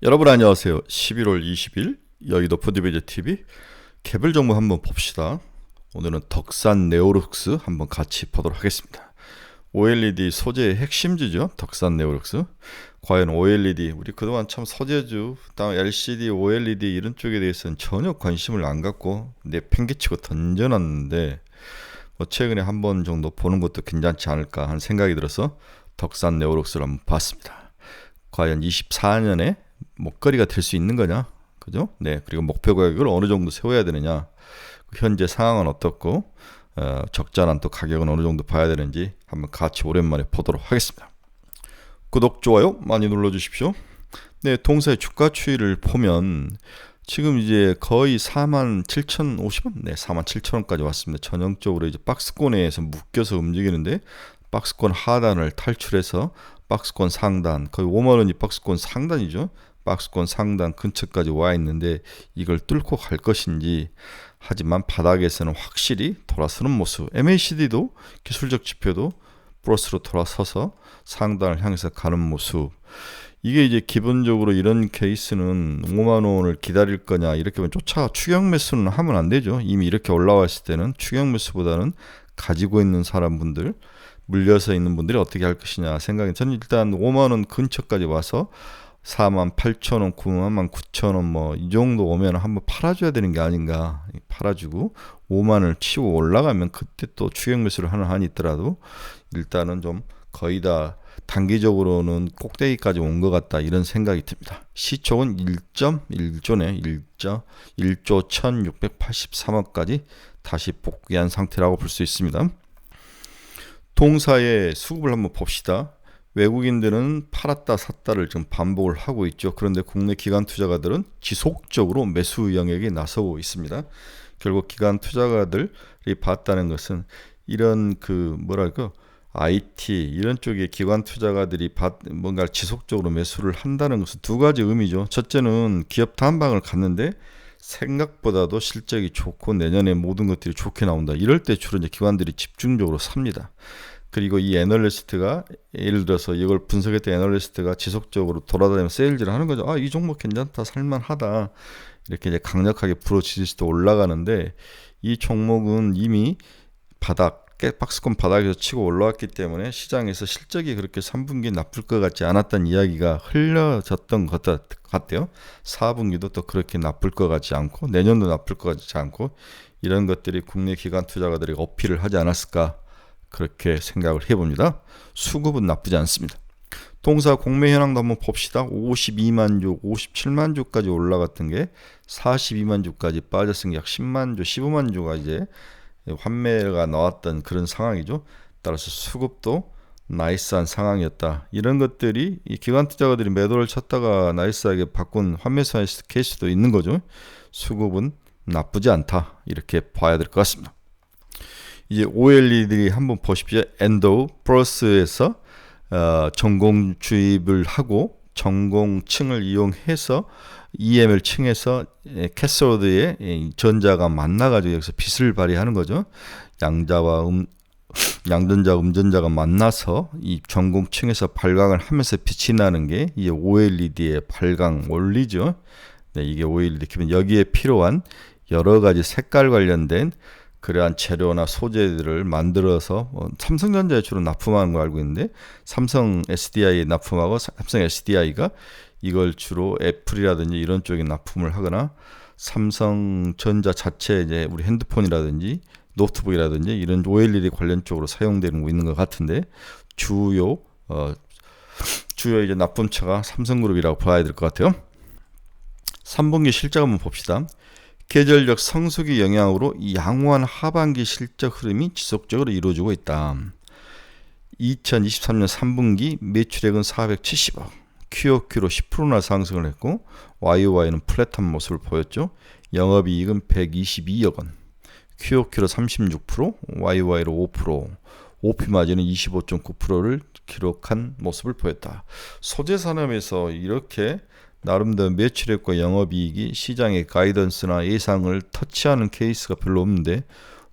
여러분 안녕하세요. 11월 20일 여의도 푸드비즈TV 개별 정보 한번 봅시다. 오늘은 덕산 네오룩스 한번 같이 보도록 하겠습니다. OLED 소재의 핵심주죠. 덕산 네오룩스. 과연 OLED 우리 그동안 참 소재주, 다음 LCD, OLED 이런 쪽에 대해서는 전혀 관심을 안 갖고 내팽개치고 던져놨는데 최근에 한 번 정도 보는 것도 괜찮지 않을까 하는 생각이 들어서 덕산 네오룩스를 한번 봤습니다. 과연 24년에 목걸이가 될 수 있는 거냐, 그죠? 네, 그리고 목표 가격을 어느 정도 세워야 되느냐, 현재 상황은 어떻고, 적절한 또 가격은 어느 정도 봐야 되는지 한번 같이 오랜만에 보도록 하겠습니다. 구독, 좋아요 많이 눌러주십시오. 네, 동사의 주가 추이를 보면 지금 이제 거의 47,050원, 네, 47,000원까지 왔습니다. 전형적으로 이제 박스권 내에서 묶여서 움직이는데 박스권 하단을 탈출해서 박스권 상단, 거의 5만원이 박스권 상단이죠. 박스권 상단 근처까지 와 있는데 이걸 뚫고 갈 것인지, 하지만 바닥에서는 확실히 돌아서는 모습, MACD도 기술적 지표도 플러스로 돌아서서 상단을 향해서 가는 모습. 이게 이제 기본적으로 이런 케이스는 5만원을 기다릴 거냐 이렇게 보면 쫓아 추격 매수는 하면 안 되죠. 이미 이렇게 올라왔을 때는 추격 매수보다는 가지고 있는 사람분들, 물려서 있는 분들이 어떻게 할 것이냐 생각이, 저는 일단 5만원 근처까지 와서 48,000원, 99,000원 뭐 이 정도 오면 한번 팔아줘야 되는 게 아닌가. 팔아주고 5만원을 치고 올라가면 그때 또 추격 매수를 하는 한이 있더라도 일단은 좀 거의 다 단기적으로는 꼭대기까지 온 것 같다 이런 생각이 듭니다. 시총은 1.1조네. 1조 1683억까지 다시 복귀한 상태라고 볼 수 있습니다. 동사의 수급을 한번 봅시다. 외국인들은 팔았다 샀다를 지금 반복을 하고 있죠. 그런데 국내 기관 투자가들은 지속적으로 매수 영역에 나서고 있습니다. 결국 기관 투자가들이 봤다는 것은 이런 뭐랄까 IT 이런 쪽에 기관 투자가들이 뭔가 지속적으로 매수를 한다는 것은 두 가지 의미죠. 첫째는 기업 탐방을 갔는데 생각보다도 실적이 좋고 내년에 모든 것들이 좋게 나온다. 이럴 때 주로 이제 기관들이 집중적으로 삽니다. 그리고 이 애널리스트가 예를 들어서 이걸 분석했던 애널리스트가 지속적으로 돌아다니면서 세일즈를 하는 거죠. 아, 이 종목 괜찮다, 살만하다. 이렇게 이제 강력하게 불어지지도 올라가는데 이 종목은 이미 박스권 바닥에서 치고 올라왔기 때문에 시장에서 실적이 그렇게 3분기 나쁠 것 같지 않았다는 이야기가 흘려졌던 것 같아요. 4분기도 또 그렇게 나쁠 것 같지 않고 내년도 나쁠 것 같지 않고 이런 것들이 국내 기관 투자가들이 어필을 하지 않았을까, 그렇게 생각을 해봅니다. 수급은 나쁘지 않습니다. 동사 공매 현황도 한번 봅시다. 52만 주, 57만 주까지 올라갔던 게 42만 주까지 빠졌은 게 약 10만 주, 15만 주가 이제 환매가 나왔던 그런 상황이죠. 따라서 수급도 나이스한 상황이었다. 이런 것들이 이 기관 투자가들이 매도를 쳤다가 나이스하게 바꾼 환매사 케이스도 있는 거죠. 수급은 나쁘지 않다. 이렇게 봐야 될 것 같습니다. 이제 OLED 한번 보십시오. 엔도우 플러스에서 전공 주입을 하고 전공층을 이용해서 EM을 층에서 캐소드에 전자가 만나가지고 여기서 빛을 발휘하는 거죠. 양전자, 음전자가 만나서 이 전공층에서 발광을 하면서 빛이 나는 게 이 OLED의 발광 원리죠. 네, 이게 OLED 기본 여기에 필요한 여러 가지 색깔 관련된 그러한 재료나 소재들을 만들어서 삼성전자에 주로 납품하는 거 알고 있는데 삼성 SDI에 납품하고 삼성 SDI가 이걸 주로 애플이라든지 이런 쪽에 납품을 하거나 삼성전자 자체 이제 우리 핸드폰이라든지 노트북이라든지 이런 OLED 관련 쪽으로 사용되는 거 있는 것 같은데 주요 이제 납품처가 삼성그룹이라고 봐야 될 것 같아요. 3분기 실적 한번 봅시다. 계절적 성수기 영향으로 양호한 하반기 실적 흐름이 지속적으로 이루어지고 있다. 2023년 3분기 매출액은 470억, QOQ로 10%나 상승을 했고 YOY는 플랫한 모습을 보였죠. 영업이익은 122억 원, QOQ로 36%, YOY로 5%, OP 마진은 25.9%를 기록한 모습을 보였다. 소재 산업에서 이렇게 나름대로 매출액과 영업이익이 시장의 가이던스나 예상을 터치하는 케이스가 별로 없는데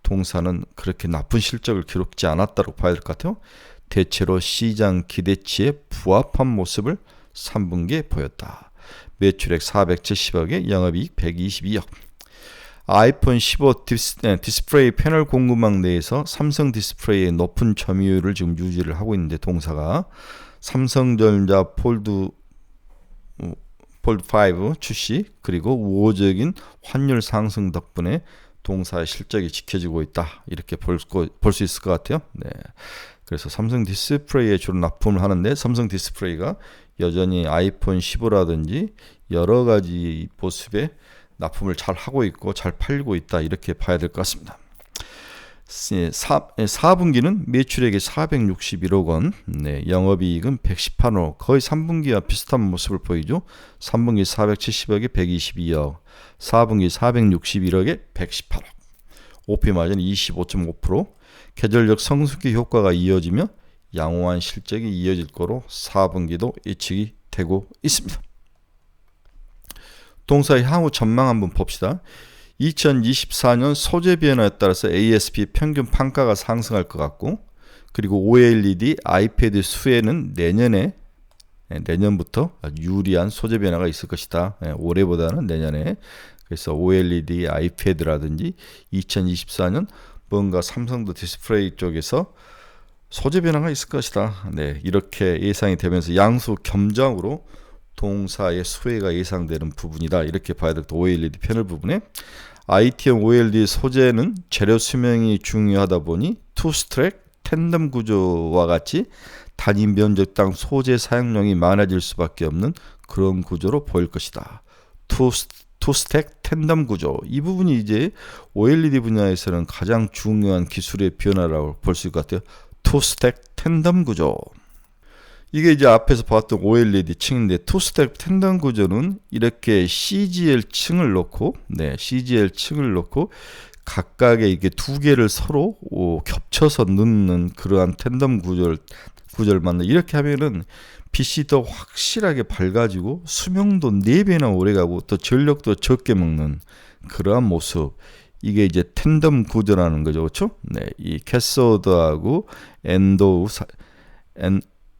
동사는 그렇게 나쁜 실적을 기록지 않았다고 봐야 될 것 같아요. 대체로 시장 기대치에 부합한 모습을 3분기에 보였다. 매출액 470억에 영업이익 122억. 아이폰 15 디스플레이 패널 공급망 내에서 삼성 디스플레이의 높은 점유율을 지금 유지를 하고 있는데 동사가 삼성전자 폴드 5 출시 그리고 우호적인 환율 상승 덕분에 동사의 실적이 지켜지고 있다 이렇게 볼 수 있을 것 같아요. 네. 그래서 삼성 디스플레이에 주로 납품을 하는데 삼성 디스플레이가 여전히 아이폰 15라든지 여러 가지 모습의 납품을 잘 하고 있고 잘 팔리고 있다 이렇게 봐야 될 것 같습니다. 4분기는 매출액이 461억 원, 네, 영업이익은 118억, 거의 3분기와 비슷한 모습을 보이죠. 3분기 470억에 122억, 4분기 461억에 118억. OP 마진 25.5%, 계절적 성수기 효과가 이어지며 양호한 실적이 이어질 거로 4분기도 예측이 되고 있습니다. 동사의 향후 전망 한번 봅시다. 2024년 소재 변화에 따라서 ASP 평균 판가가 상승할 것 같고 그리고 OLED 아이패드 수혜는 내년부터 유리한 소재 변화가 있을 것이다. 올해보다는 내년에. 그래서 OLED 아이패드라든지 2024년 뭔가 삼성도 디스플레이 쪽에서 소재 변화가 있을 것이다. 네, 이렇게 예상이 되면서 양수 겸장으로 동사의 수혜가 예상되는 부분이다. 이렇게 봐야 될 것. OLED 패널 부분에 ITM OLED 소재는 재료 수명이 중요하다 보니 투스트랙 텐덤 구조와 같이 단위 면적당 소재 사용량이 많아질 수밖에 없는 그런 구조로 보일 것이다. 투스택 텐덤 구조, 이 부분이 이제 OLED 분야에서는 가장 중요한 기술의 변화라고 볼 수 있을 것 같아요. 투스택 텐덤 구조. 이게 이제 앞에서 봤던 OLED 층인데 투스택 텐덤 구조는 이렇게 CGL 층을 놓고 CGL 층을 놓고 각각의 이게 두 개를 서로 겹쳐서 넣는 그러한 텐덤 구조를 만든. 이렇게 하면은 빛이 더 확실하게 밝아지고 수명도 4배나 오래가고 또 전력도 적게 먹는 그러한 모습. 이게 이제 텐덤 구조라는 거죠. 그렇죠? 네, 이 캐소드하고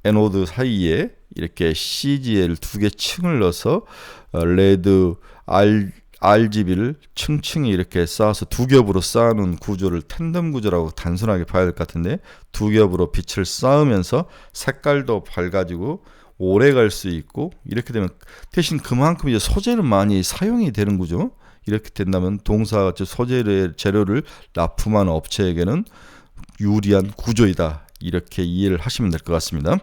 에노드 사이에 이렇게 CGL 두 개 층을 넣어서 레드 RGB를 층층이 이렇게 쌓아서 두 겹으로 쌓는 구조를 텐덤 구조라고 단순하게 봐야 될 것 같은데, 두 겹으로 빛을 쌓으면서 색깔도 밝아지고 오래 갈 수 있고, 이렇게 되면 대신 그만큼 이제 소재는 많이 사용이 되는 구조. 이렇게 된다면 동사 재료를 납품하는 업체에게는 유리한 구조이다, 이렇게 이해를 하시면 될 것 같습니다.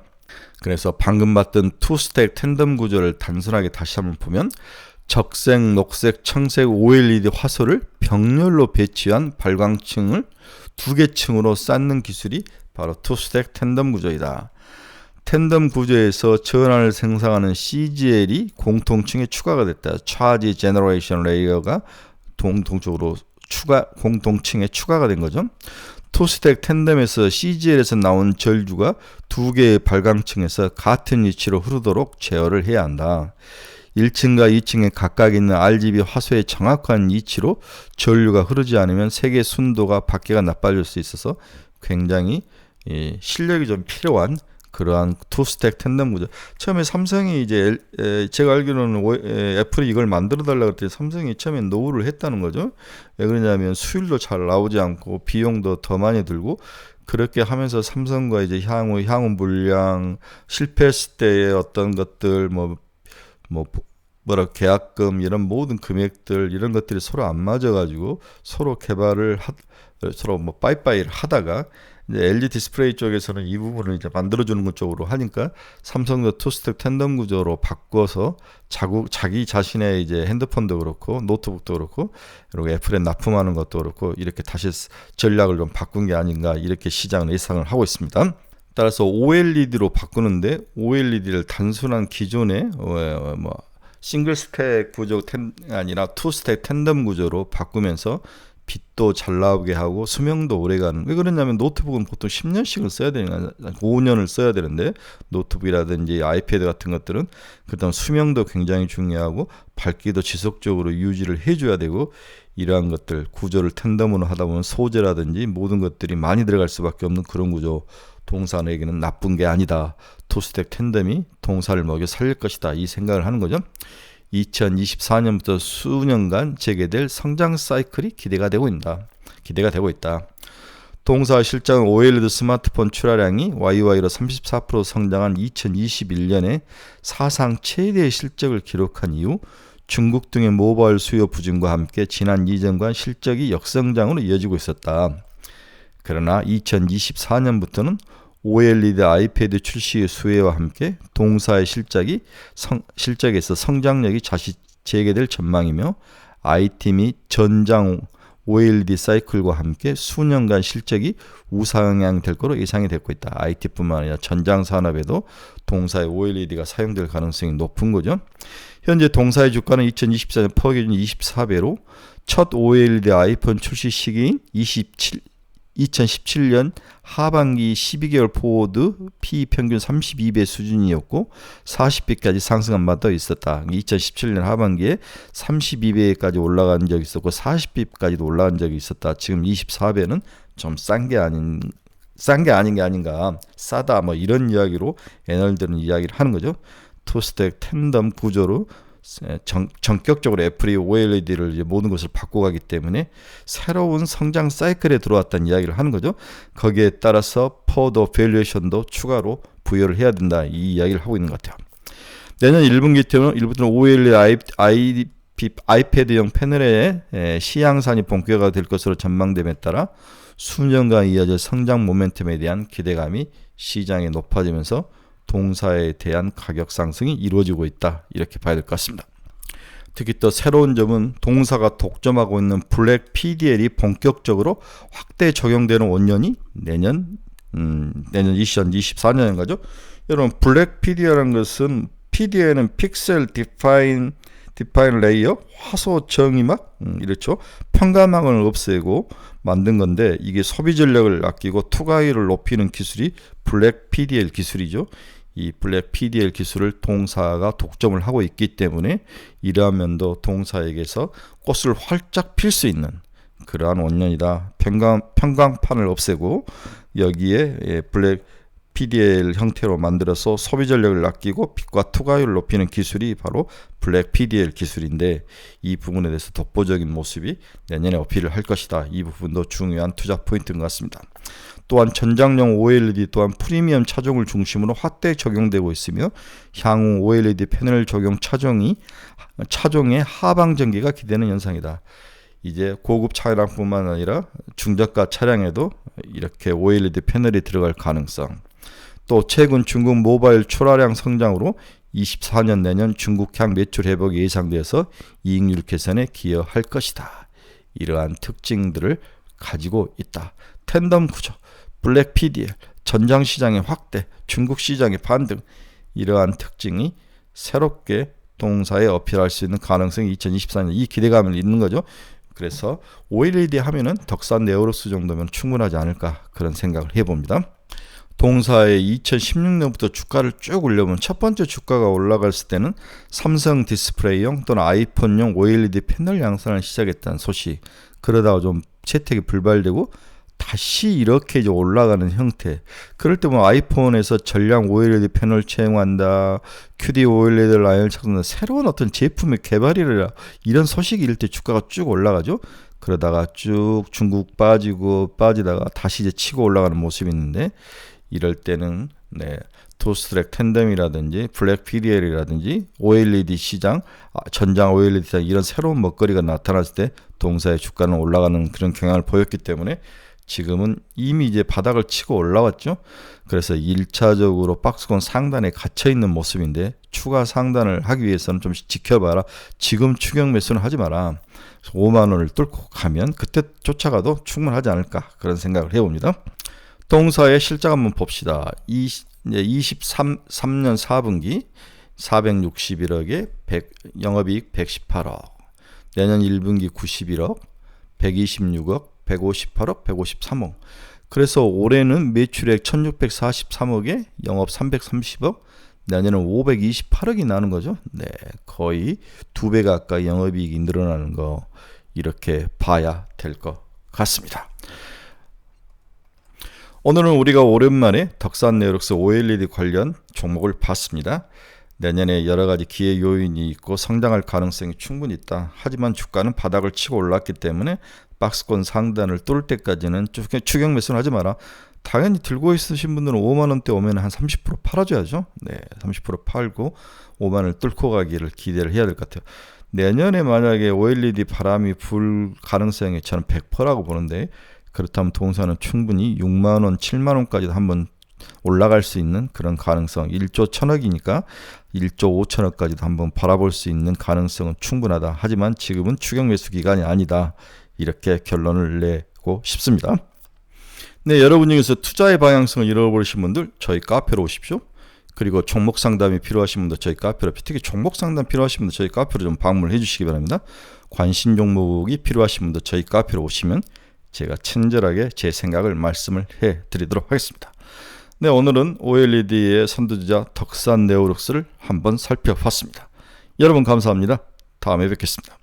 그래서 방금 봤던 투스택 텐덤 구조를 단순하게 다시 한번 보면, 적색, 녹색, 청색 OLED 화소를 병렬로 배치한 발광층을 두 개 층으로 쌓는 기술이 바로 투스택 텐덤 구조이다. 텐덤 구조에서 전환을 생성하는 CGL이 공통층에 추가가 됐다. 차지 제너레이션 레이어가 공통층에 추가가 된 거죠. 투스택 텐덤에서 CGL에서 나온 전류가 두 개의 발광층에서 같은 위치로 흐르도록 제어를 해야 한다. 1층과 2층에 각각 있는 RGB 화소의 정확한 위치로 전류가 흐르지 않으면 색의 순도가 밖에가 나빠질 수 있어서 굉장히 실력이 좀 필요한 그러한 투스택 텐덤 구조. 처음에 삼성이 이제 제가 알기로는 애플이 이걸 만들어 달라고 했더니 삼성이 처음에 노후를 했다는 거죠. 왜 그러냐면 수율도 잘 나오지 않고 비용도 더 많이 들고, 그렇게 하면서 삼성과 이제 향후 물량 실패했을 때의 어떤 것들 계약금 이런 모든 금액들 이런 것들이 서로 안 맞아가지고 서로 서로 빠이빠이를 하다가 이제 LG 디스플레이 쪽에서는 이 부분을 이제 만들어주는 것 쪽으로 하니까 삼성도 투스택 텐덤 구조로 바꿔서 자기 자신의 이제 핸드폰도 그렇고 노트북도 그렇고 그리고 애플에 납품하는 것도 그렇고 이렇게 다시 전략을 좀 바꾼 게 아닌가, 이렇게 시장은 예상을 하고 있습니다. 따라서 OLED로 바꾸는데 OLED를 단순한 기존의 싱글 스택 구조 아니라 투 스택 텐덤 구조로 바꾸면서 빛도 잘 나오게 하고 수명도 오래가는. 왜 그러냐면 노트북은 보통 10년씩을 써야 되니까 5년을 써야 되는데, 노트북이라든지 아이패드 같은 것들은 그다음 수명도 굉장히 중요하고 밝기도 지속적으로 유지를 해줘야 되고, 이러한 것들 구조를 텐덤으로 하다 보면 소재라든지 모든 것들이 많이 들어갈 수밖에 없는 그런 구조. 동사에게는 나쁜 게 아니다. 토스텍 텐덤이 동사를 먹여 살릴 것이다. 이 생각을 하는 거죠. 2024년부터 수년간 재개될 성장 사이클이 기대가 되고 있다. 동사 실적은 OLED 스마트폰 출하량이 YY로 34% 성장한 2021년에 사상 최대의 실적을 기록한 이후 중국 등의 모바일 수요 부진과 함께 지난 2년간 실적이 역성장으로 이어지고 있었다. 그러나 2024년부터는 OLED 아이패드 출시의 수혜와 함께 동사의 실적에서 성장력이 다시 재개될 전망이며 IT 및 전장 OLED 사이클과 함께 수년간 실적이 우상향될 것으로 예상이 되고 있다. IT뿐만 아니라 전장 산업에도 동사의 OLED가 사용될 가능성이 높은 거죠. 현재 동사의 주가는 2024년 퍼 기준 24배로 첫 OLED 아이폰 출시 시기인 2017년 하반기 12개월 포워드 P 평균 32배 수준이었고 40배까지 상승한 바도 있었다. 2017년 하반기에 32배까지 올라간 적이 있었고 40배까지도 올라간 적이 있었다. 지금 24배는 좀 싼 게 아닌 게 아닌가, 싸다 뭐 이런 이야기로 애널들은 이야기를 하는 거죠. 토스텍 텐덤 구조로 전격적으로 애플이 OLED를 이제 모든 것을 바꿔가기 때문에 새로운 성장 사이클에 들어왔다는 이야기를 하는 거죠. 거기에 따라서 퍼더 밸류에이션도 추가로 부여를 해야 된다, 이 이야기를 하고 있는 것 같아요. 내년 1분기부터는 OLED 아이패드형 패널의 시향산이 본격화가 될 것으로 전망됨에 따라 수년간 이어질 성장 모멘텀에 대한 기대감이 시장에 높아지면서 동사에 대한 가격 상승이 이루어지고 있다, 이렇게 봐야 될 것 같습니다. 특히 또 새로운 점은 동사가 독점하고 있는 블랙 PDL이 본격적으로 확대 적용되는 원년이 내년 2024년인가죠? 여러분, 블랙 PDL이라는 것은 PDL은 픽셀 디파인 레이어, 화소 정의막, 이렇죠. 평가망을 없애고 만든 건데 이게 소비 전력을 아끼고 투과율을 높이는 기술이 블랙 PDL 기술이죠. 이 블랙 PDL 기술을 동사가 독점을 하고 있기 때문에 이러한 면도 동사에게서 꽃을 활짝 필 수 있는 그러한 원년이다. 평광판을 없애고 여기에 블랙 PDL 형태로 만들어서 소비 전력을 아끼고 빛과 투과율을 높이는 기술이 바로 블랙 PDL 기술인데 이 부분에 대해서 독보적인 모습이 내년에 어필을 할 것이다. 이 부분도 중요한 투자 포인트인 것 같습니다. 또한 전장용 OLED 또한 프리미엄 차종을 중심으로 확대 적용되고 있으며 향후 OLED 패널 적용 차종의 하방 전개가 기대되는 현상이다. 이제 고급 차량뿐만 아니라 중저가 차량에도 이렇게 OLED 패널이 들어갈 가능성, 또 최근 중국 모바일 출하량 성장으로 24년 내년 중국향 매출 회복이 예상되어서 이익률 개선에 기여할 것이다. 이러한 특징들을 가지고 있다. 텐덤 구조, 블랙 PDL, 전장 시장의 확대, 중국 시장의 반등, 이러한 특징이 새롭게 동사에 어필할 수 있는 가능성이 2024년 이 기대감을 있는 거죠. 그래서 OLED 하면은 덕산 네오룩스 정도면 충분하지 않을까, 그런 생각을 해봅니다. 동사의 2016년부터 주가를 쭉 올려보면 첫 번째 주가가 올라갔을 때는 삼성 디스플레이용 또는 아이폰용 OLED 패널 양산을 시작했다는 소식, 그러다가 좀 채택이 불발되고 다시 이렇게 이제 올라가는 형태. 그럴 때 뭐 아이폰에서 전량 OLED 패널 채용한다, QD OLED 라인을 찾는 새로운 어떤 제품의 개발이라, 이런 소식이 이럴 때 주가가 쭉 올라가죠. 그러다가 쭉 중국 빠지다가 다시 이제 치고 올라가는 모습이 있는데, 이럴 때는 토스텍 텐덤이라든지 블랙 PDL이라든지 OLED 시장, 전장 OLED 시장, 이런 새로운 먹거리가 나타났을 때 동사의 주가는 올라가는 그런 경향을 보였기 때문에 지금은 이미 이제 바닥을 치고 올라왔죠. 그래서 1차적으로 박스권 상단에 갇혀 있는 모습인데 추가 상단을 하기 위해서는 좀 지켜봐라. 지금 추격 매수는 하지 마라. 5만 원을 뚫고 가면 그때 쫓아가도 충분하지 않을까, 그런 생각을 해봅니다. 동사의 실적 한번 봅시다. 23년 4분기 461억에 영업이익 118억, 내년 1분기 91억, 126억, 158억, 153억. 그래서 올해는 매출액 1643억에 영업 330억, 내년은 528억이 나는 거죠. 네, 거의 2배 가까이 영업이익이 늘어나는 거, 이렇게 봐야 될 것 같습니다. 오늘은 우리가 오랜만에 덕산 네오룩스 OLED 관련 종목을 봤습니다. 내년에 여러 가지 기회 요인이 있고 성장할 가능성이 충분히 있다. 하지만 주가는 바닥을 치고 올랐기 때문에 박스권 상단을 뚫을 때까지는 추격 매수는 하지 마라. 당연히 들고 있으신 분들은 5만원대 오면 한 30% 팔아줘야죠. 네, 30% 팔고 5만원을 뚫고 가기를 기대를 해야 될 것 같아요. 내년에 만약에 OLED 바람이 불 가능성이 저는 100%라고 보는데, 그렇다면 동사는 충분히 6만원, 7만원까지도 한번 올라갈 수 있는 그런 가능성, 1조 1000억이니까 1조 5천억까지도 한번 바라볼 수 있는 가능성은 충분하다. 하지만 지금은 추격 매수 기간이 아니다. 이렇게 결론을 내고 싶습니다. 네, 여러분 중에서 투자의 방향성을 잃어버리신 분들 저희 카페로 오십시오. 그리고 종목 상담이 필요하신 분들 저희 카페로, 특히 종목 상담 필요하신 분들 저희 카페로 좀 방문해 주시기 바랍니다. 관심 종목이 필요하신 분들 저희 카페로 오시면 제가 친절하게 제 생각을 말씀을 해 드리도록 하겠습니다. 네, 오늘은 OLED의 선두주자 덕산 네오룩스를 한번 살펴봤습니다. 여러분 감사합니다. 다음에 뵙겠습니다.